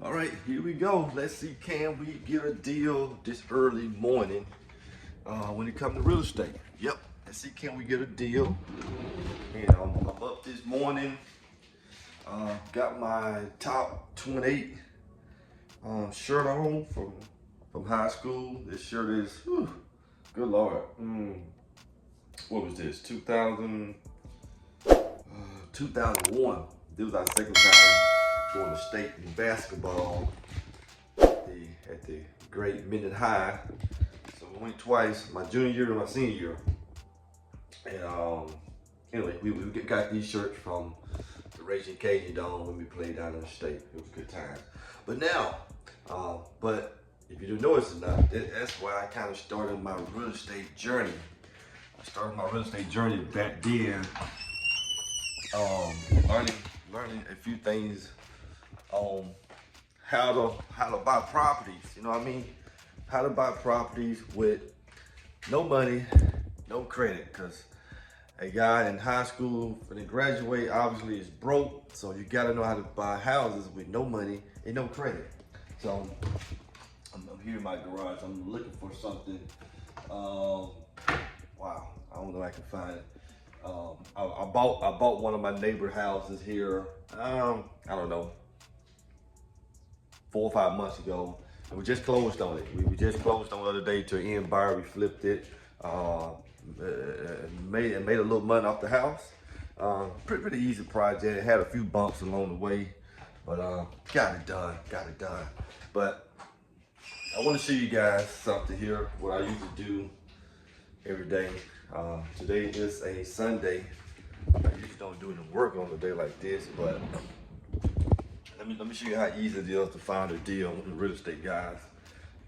All right, here we go. Let's see, can we get a deal this early morning when it comes to real estate? Yep, let's see, can we get a deal? And I'm up this morning, got my top 28 shirt on from high school. This shirt is, whew, good Lord, what was this, 2001. This was our second time going to state in basketball at the great Minden High. So we went twice, my junior year and my senior year. And anyway, we got these shirts from the Raging Cajun Dome when we played down in the state. It was good times. But now, but if you didn't notice or not, that's where I kind of started my real estate journey. I started my real estate journey back then, learning a few things on how to buy properties. You know what I mean? How to buy properties with no money, no credit. Because a guy in high school, when they graduate, obviously is broke. So you got to know how to buy houses with no money and no credit. So I'm here in my garage. I'm looking for something. Wow, I don't know if I can find it. I bought one of my neighbor houses here. I don't know, 4 or 5 months ago, and we just closed on it. We just closed on it the other day to an end buyer. We flipped it, made a little money off the house. Pretty easy project. It had a few bumps along the way, but got it done. But I want to show you guys something here, what I usually do every day. Today is a Sunday. I usually don't do any work on a day like this, but let me show you how easy it is to find a deal with the real estate guys.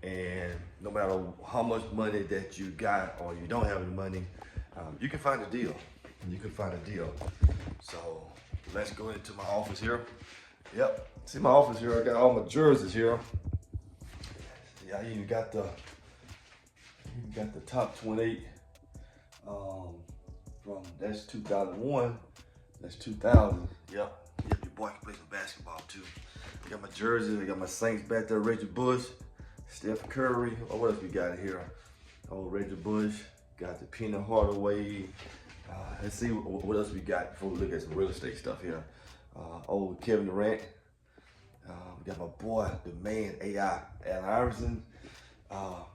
And no matter how much money that you got or you don't have any money, you can find a deal. So let's go into my office here. Yep, see my office here. I got all my jerseys here. Yeah, I even got the top 28. From that's 2001, that's 2000. Yep, your boy can play some basketball too. I got my jerseys, I got my Saints back there, Reggie Bush, Steph Curry. Oh, what else we got here? Oh, Reggie Bush, got the Peanut Hardaway. Let's see what else we got before we look at some real estate stuff here. Oh, Kevin Durant. We got my boy, the man, AI, Allen Iverson. And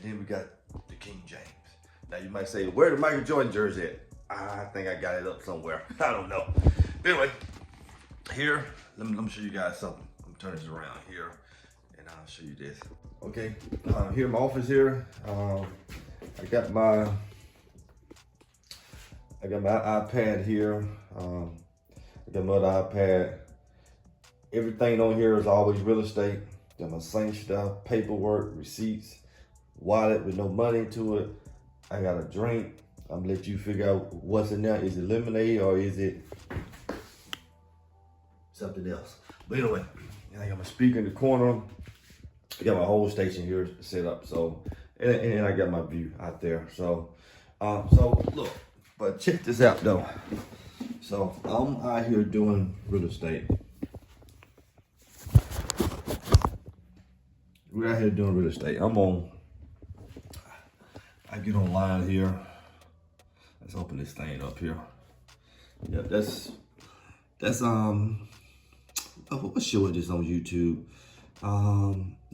then we got the King James. Now you might say, where did Michael Jordan jersey at? I think I got it up somewhere. I don't know. But anyway, here, let me show you guys something. I'm turning this around here, and I'll show you this. Okay, here in my office here, I got my iPad here. I got my other iPad. Everything on here is always real estate. Got my same stuff, paperwork, receipts, wallet with no money to it. I got a drink. I'm gonna let you figure out what's in there. Is it lemonade or is it something else? But anyway, I got my speaker in the corner. I got my whole station here set up. So, and I got my view out there. So look, but check this out though. So I'm out here doing real estate. We're out here doing real estate. I get online here. Let's open this thing up here. Yep, that's what show is this on YouTube?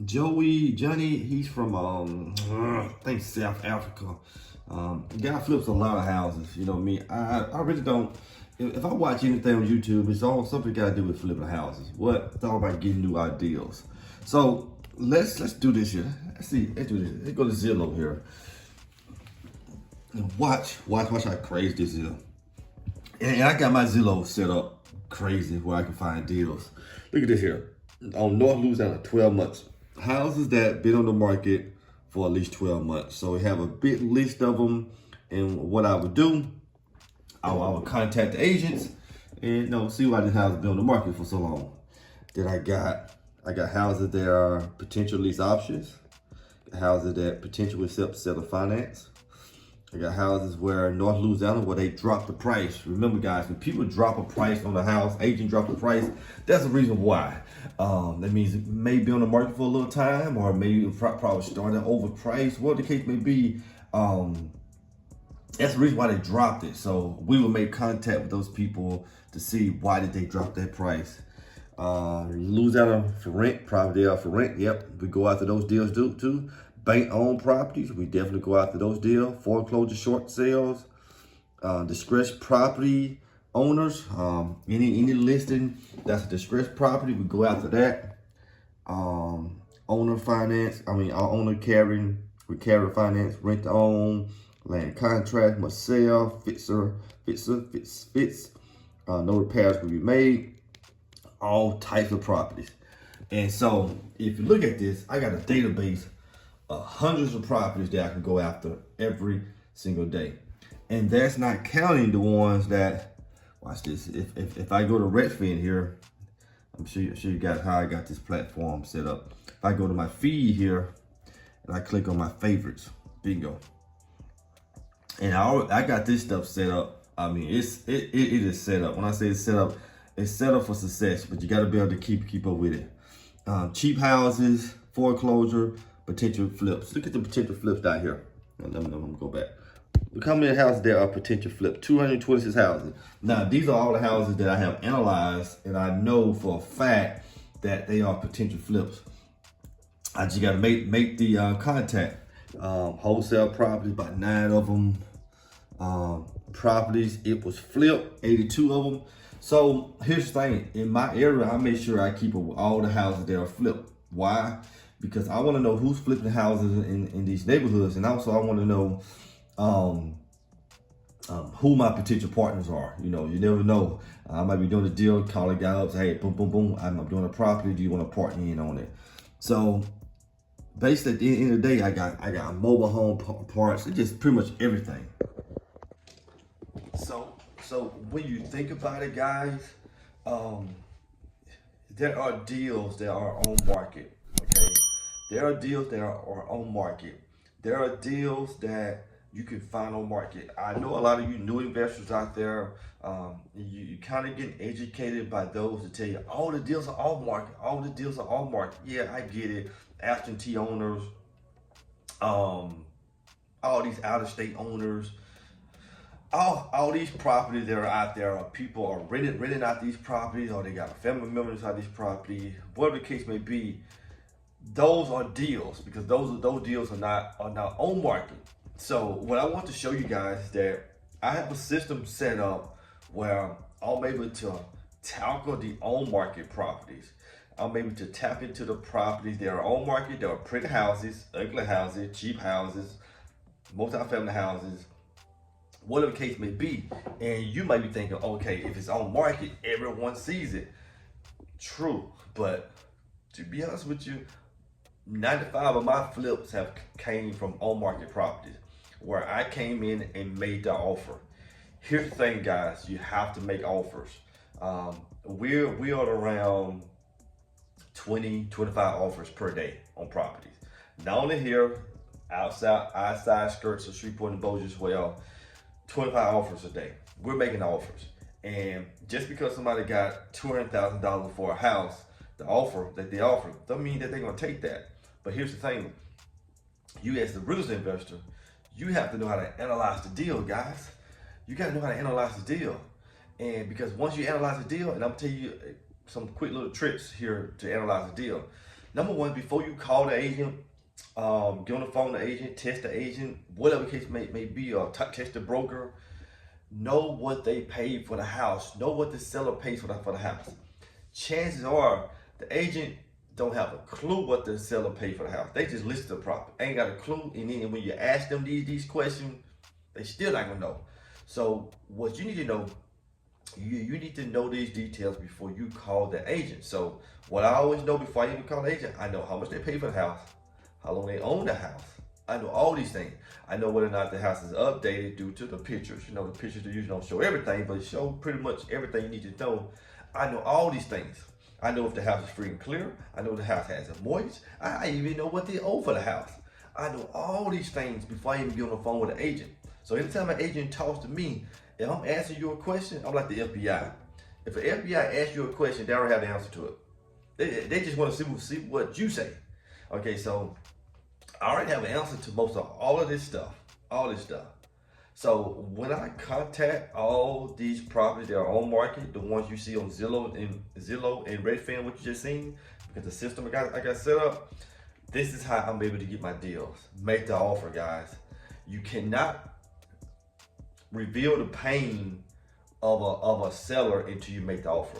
Johnny, he's from I think South Africa. The guy flips a lot of houses. You know what I mean? I really don't. If I watch anything on YouTube, it's all something got to do with flipping houses. It's all about getting new ideas. So let's do this here. Let's do this. Let's go to Zillow here. And watch how crazy this is. And I got my Zillow set up crazy where I can find deals. Look at this here. On North Louisiana, 12 months. Houses that been on the market for at least 12 months. So we have a big list of them. And what I would do, I would contact the agents and see why this house has been on the market for so long. Then I got houses that are potential lease options, houses that potentially accept seller finance. I got houses where North Louisiana where they drop the price. Remember, guys, when people drop a price on the house, agent drop the price, that's the reason why. That means it may be on the market for a little time, or maybe probably started overpriced. What the case may be, that's the reason why they dropped it. So we will make contact with those people to see why did they drop that price. Louisiana for rent, property out for rent. Yep, we go after those deals too. Bank-owned properties, we definitely go after those deals. Foreclosure, short sales, distressed property owners. Any listing that's a distressed property, we go after that. Owner finance, owner carrying, we carry finance, rent to own, land contract, must sell, fits. No repairs will be made. All types of properties. And so if you look at this, I got a database of hundreds of properties that I can go after every single day. And that's not counting the ones that, watch this, if I go to Redfin here, I'm sure you guys how I got this platform set up. If I go to my feed here and I click on my favorites, bingo. And I got this stuff set up. I mean, it is set up. When I say it's set up for success, but you got to be able to keep up with it. Cheap houses, foreclosure, potential flips. Look at the potential flips down here. Let me go back. Look how many houses there are potential flips. 226 houses. Now, these are all the houses that I have analyzed, and I know for a fact that they are potential flips. I just got to make the contact. Wholesale properties, about 9 of them. Properties, it was flipped, 82 of them. So here's the thing, in my area, I make sure I keep up with all the houses that are flipped. Why? Because I want to know who's flipping houses in these neighborhoods, and also I want to know who my potential partners are. You know, you never know. I might be doing a deal, call a guy up, say, hey, boom, boom, boom, I'm doing a property. Do you want to partner in on it? So basically, at the end of the day, I got mobile home parts. It's just pretty much everything. So when you think about it, guys, there are deals that are on market, okay? There are deals that are on market. There are deals that you can find on market. I know a lot of you new investors out there, you kind of get educated by those that tell you, all the deals are off market, all the deals are off market. Yeah, I get it. Absentee owners, all these out-of-state owners, all these properties that are out there, people are renting out these properties, or they got family members out these properties, whatever the case may be. Those are deals, because those deals are not on market. So what I want to show you guys is that I have a system set up where I'm able to tackle the on market properties. I'm able to tap into the properties that are on market. There are pretty houses, ugly houses, cheap houses, multi-family houses, whatever the case may be. And you might be thinking, okay, if it's on market, everyone sees it. True, but to be honest with you, 95 of my flips have came from on market properties where I came in and made the offer. Here's the thing, guys, you have to make offers. We are around 20, 25 offers per day on properties. Not only here, outside skirts of Shreveport and Bossier as well, 25 offers a day. We're making offers. And just because somebody got $200,000 for a house, the offer that they offer, doesn't mean that they're gonna take that. But here's the thing, you as the real estate investor, you have to know how to analyze the deal, guys. You gotta know how to analyze the deal. And because once you analyze the deal, and I'm telling you some quick little tricks here to analyze the deal. Number one, before you call the agent, get on the phone with the agent, test the agent, whatever the case may be, or test the broker, know what they paid for the house, know what the seller pays for the house. Chances are the agent don't have a clue what the seller paid for the house. They just listed the property, ain't got a clue. And then when you ask them these questions, they still not gonna know. So what you need to know, you need to know these details before you call the agent. So what I always know before I even call the agent, I know how much they pay for the house, how long they own the house. I know all these things. I know whether or not the house is updated due to the pictures. You know, the pictures they usually don't show everything, but show pretty much everything you need to know. I know all these things. I know if the house is free and clear. I know the house has a mortgage. I even know what they owe for the house. I know all these things before I even get on the phone with the agent. So anytime an agent talks to me, if I'm answering you a question, I'm like the FBI. If an FBI asks you a question, they already have the answer to it. They just want to see what you say. Okay, so I already have an answer to most of all of this stuff. All this stuff. So when I contact all these properties that are on market, the ones you see on Zillow and Redfin, what you just seen, because the system I got set up, this is how I'm able to get my deals. Make the offer, guys. You cannot reveal the pain of a seller until you make the offer.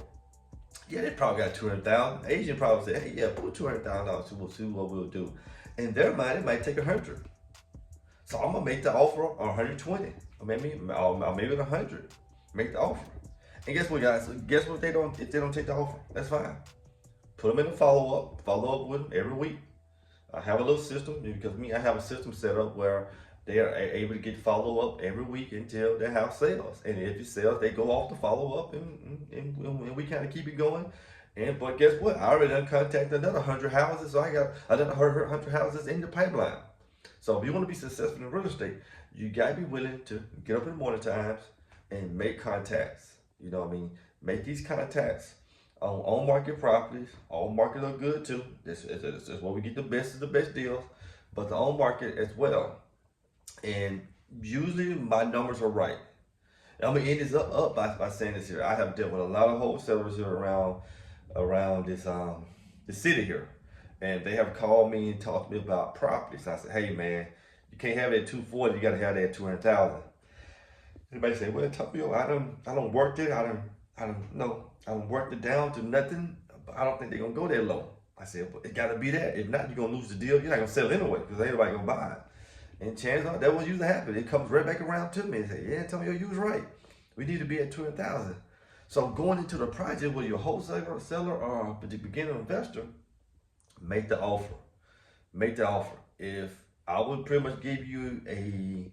Yeah, they probably got 200,000. Agent probably said, hey, yeah, put $200,000. We'll see what we'll do. In their mind, it might take 100. So I'm gonna make the offer on 120, or maybe 100. Make the offer, and guess what, guys? Guess what? If they don't take the offer, that's fine. Put them in a follow up with them every week. I have a little system because I have a system set up where they are able to get follow up every week until their house sells. And if it sells, they go off the follow up, and we kind of keep it going. But guess what? I already done contacted another 100 houses, so I got another 100 houses in the pipeline. So if you want to be successful in real estate, you got to be willing to get up in the morning times and make contacts. You know what I mean? Make these contacts on market properties. On market are good too. This is where we get the best of the best deals, but the on market as well. And usually my numbers are right. I'm gonna end this up by saying this here. I have dealt with a lot of wholesalers here around this the city here. And they have called me and talked to me about properties. And I said, hey man, you can't have it at 240, you gotta have it at 200,000. Everybody say, well, Tokyo, I don't work it, I don't work it down to nothing, but I don't think they're gonna go that low. I said, but it gotta be that. If not, you're gonna lose the deal, you're not gonna sell it anyway, because ain't nobody gonna buy it. And chances are that what usually happens. It comes right back around to me and say, yeah, Tokyo, you was right. We need to be at 200,000. So going into the project, whether you're a wholesaler or a seller or a beginner investor, make the offer. Make the offer. If I would pretty much give you a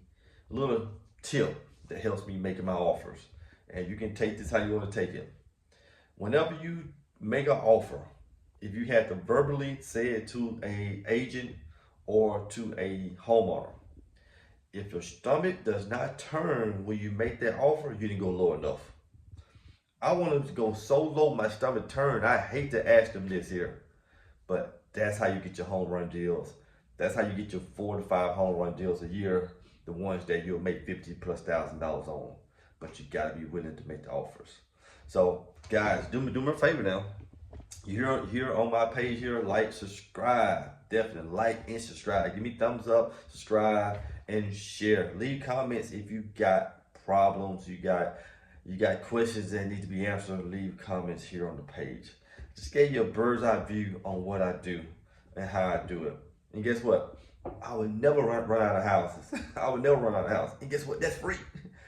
little tip that helps me making my offers, and you can take this how you want to take it. Whenever you make an offer, if you have to verbally say it to an agent or to a homeowner, if your stomach does not turn when you make that offer, you didn't go low enough. I want to go so low my stomach turned. I hate to ask them this here. But that's how you get your home run deals. That's how you get your 4 to 5 home run deals a year, the ones that you'll make $50,000+ on. But you gotta be willing to make the offers. So guys, do me a favor now. You're here on my page here, like, subscribe. Definitely like and subscribe. Give me thumbs up, subscribe, and share. Leave comments if you got problems, you got questions that need to be answered. Leave comments here on the page. Just gave you a bird's eye view on what I do and how I do it. And guess what? I would never run out of houses. I would never run out of houses. And guess what? That's free.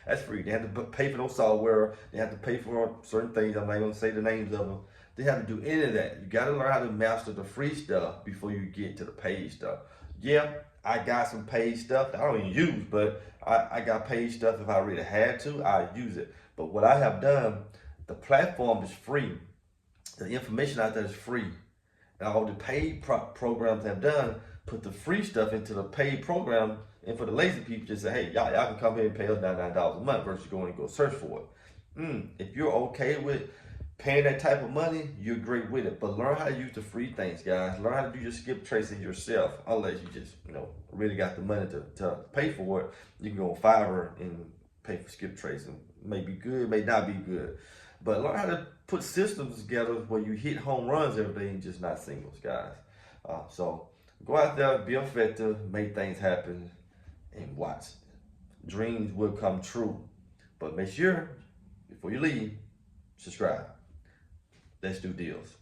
That's free. They have to pay for no software. They have to pay for certain things. I'm not going to say the names of them. They have to do any of that. You got to learn how to master the free stuff before you get to the paid stuff. Yeah, I got some paid stuff that I don't even use, but I got paid stuff. If I really had to, I use it. But what I have done, the platform is free. The information out there is free. And all the paid programs have done, put the free stuff into the paid program, and for the lazy people, just say, hey, y'all can come here and pay us $99 a month versus going and go search for it. If you're okay with paying that type of money, you're great with it. But learn how to use the free things, guys. Learn how to do your skip tracing yourself, unless you just, really got the money to pay for it. You can go on Fiverr and pay for skip tracing. May be good, may not be good. But learn how to put systems together where you hit home runs every day and just not singles, guys. So go out there, be effective, make things happen, and watch. Dreams will come true. But make sure, before you leave, subscribe. Let's do deals.